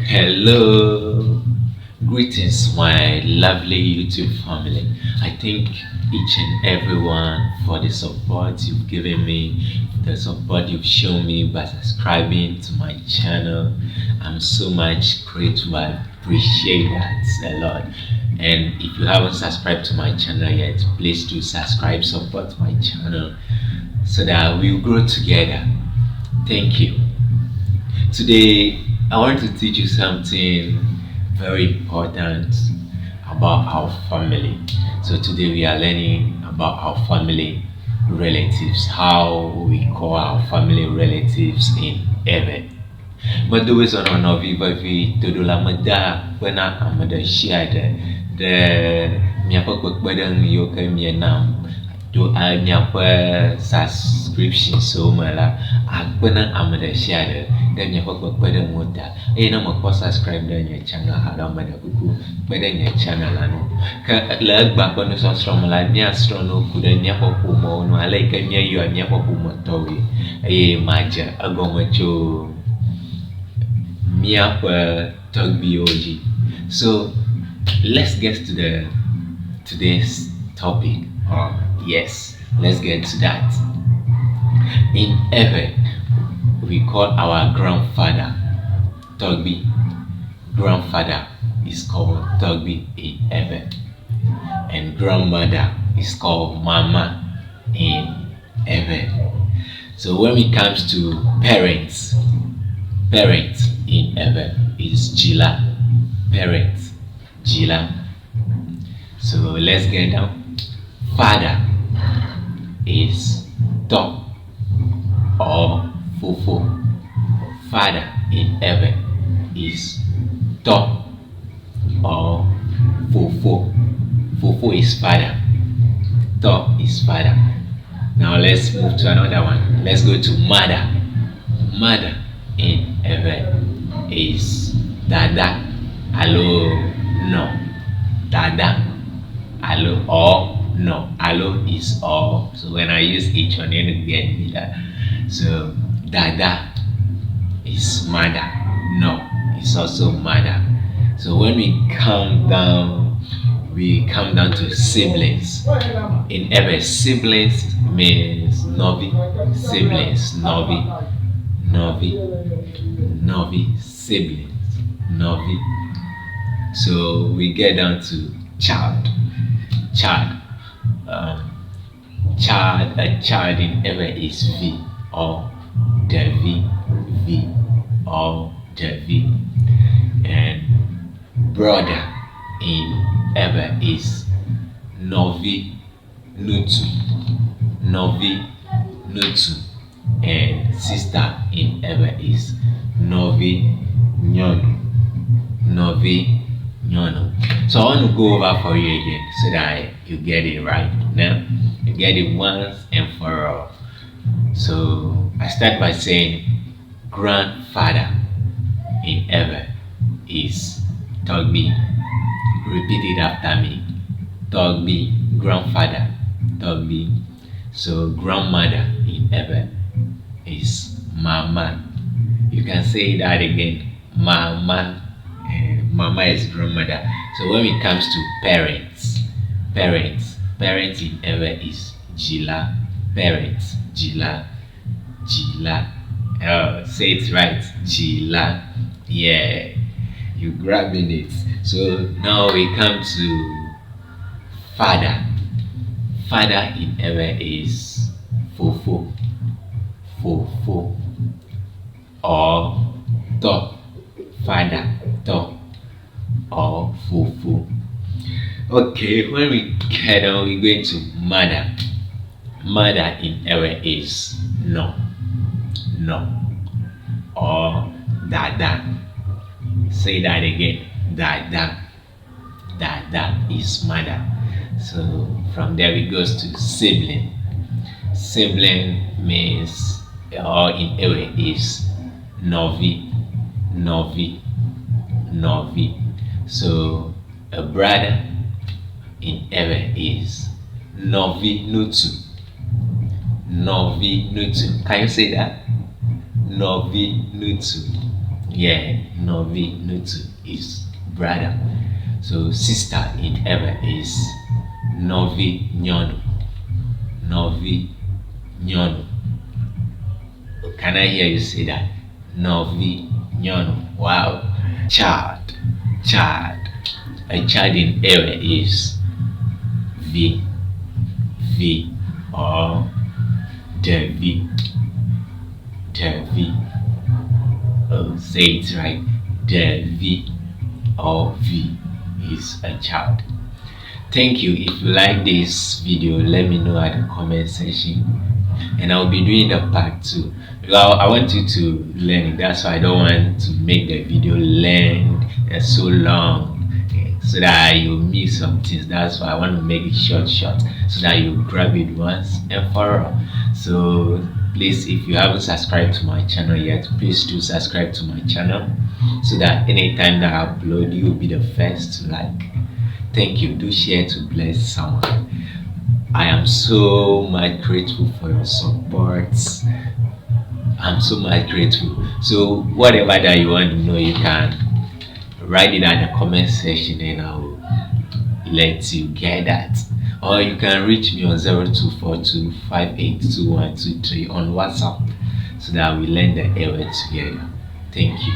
Hello, greetings, my lovely YouTube family. I thank each and everyone for the support you've given me, the support you've shown me by subscribing to my channel. I'm so much grateful. I appreciate that a lot. And if you haven't subscribed to my channel yet, please do subscribe, support my channel so that we'll grow together. Thank you. Today, I want to teach you something very important about our family. So, today we are learning about our family relatives, how we call our family relatives in heaven. Maduwe sono no viva vi todo la mada wena amada shiade de miapa kwekbedang yo ke mienam do a miapa subscription so mala agbena amada shiade de miapa kwekbedang moda e na mo subscribe de nya channel ha amada kuku bede nya channel anu ka la gba ko no so strom la nya strom no ku de nya popo mo no ala ke nya yo nya popo mo towi e maja agomacho Miapa Tugby. So let's get to the today's topic. Yes, let's get to that. In heaven, we call our grandfather Tugby. Grandfather is called Tugby in heaven, and grandmother is called Mama in heaven. So when it comes to parents in heaven is Jila. Parents, Jila. So let's get down. Father is Top or Fofo. Father in heaven is Top or Fofo. Fofo is father. Top is father. Now let's move to another one. Let's go to mother. Mother in heaven is Dada. Hello, no. Dada. Hello, or no. Hello is all. So when I use each one, you get me that. So Dada is mother. No, it's also mother. So when we come down to siblings. In heaven, siblings means Novi. Siblings, Novi, siblings, Novi. So we get down to child. A child in heaven is V or V or V. And brother in heaven is Novi Nutu. And sister in heaven is Novi Nyono. So I want to go over for you again so that you get it right. Now you get it once and for all. So I start by saying grandfather in heaven is Tugby. Repeat it after me. Tugby, grandfather, Tugby. So grandmother in heaven is Mama. You can say that again. Mama. Mama is grandmother. So when it comes to parents in heaven is Jila. Parents, Jila. Say it right. Jila. Yeah. You grabbing it. So now we come to father. Father in heaven is Fofo or To. Father, To or Fofo. Okay, when we get on, we're going to mother. Mother in heaven is No or Dada. Say that again. Dada is mother. So from there we goes to sibling. Sibling means or in heaven is Novi. So a brother in heaven is Novi Nutu. Can you say that? Novi Nutu. Yeah, Novi Nutu is brother. So sister in Ewe is Novi Nyono. Novi Nyono. Can I hear you say that? Novi Nyono. Wow. Child. Child. A child in Ewe is V. V or Devi. Devi. Oh, say it right. Devi or V is a child. Thank you. If you like this video, let me know at the comment section, and I'll be doing the part 2. Well, I want you to learn it. That's why I don't want to make the video length so long, so that you miss some things. That's why I want to make it short so that you grab it once and for all. So please, if you haven't subscribed to my channel yet, please do subscribe to my channel, so that anytime that I upload, you'll be the first to like. Thank you. Do share to bless someone. I am so much grateful for your support. I'm so much grateful. So whatever that you want to know, you can write it at the comment section and I'll let you get that. Or you can reach me on 0242582123 on WhatsApp, so that we learn the Ewe together. Thank you.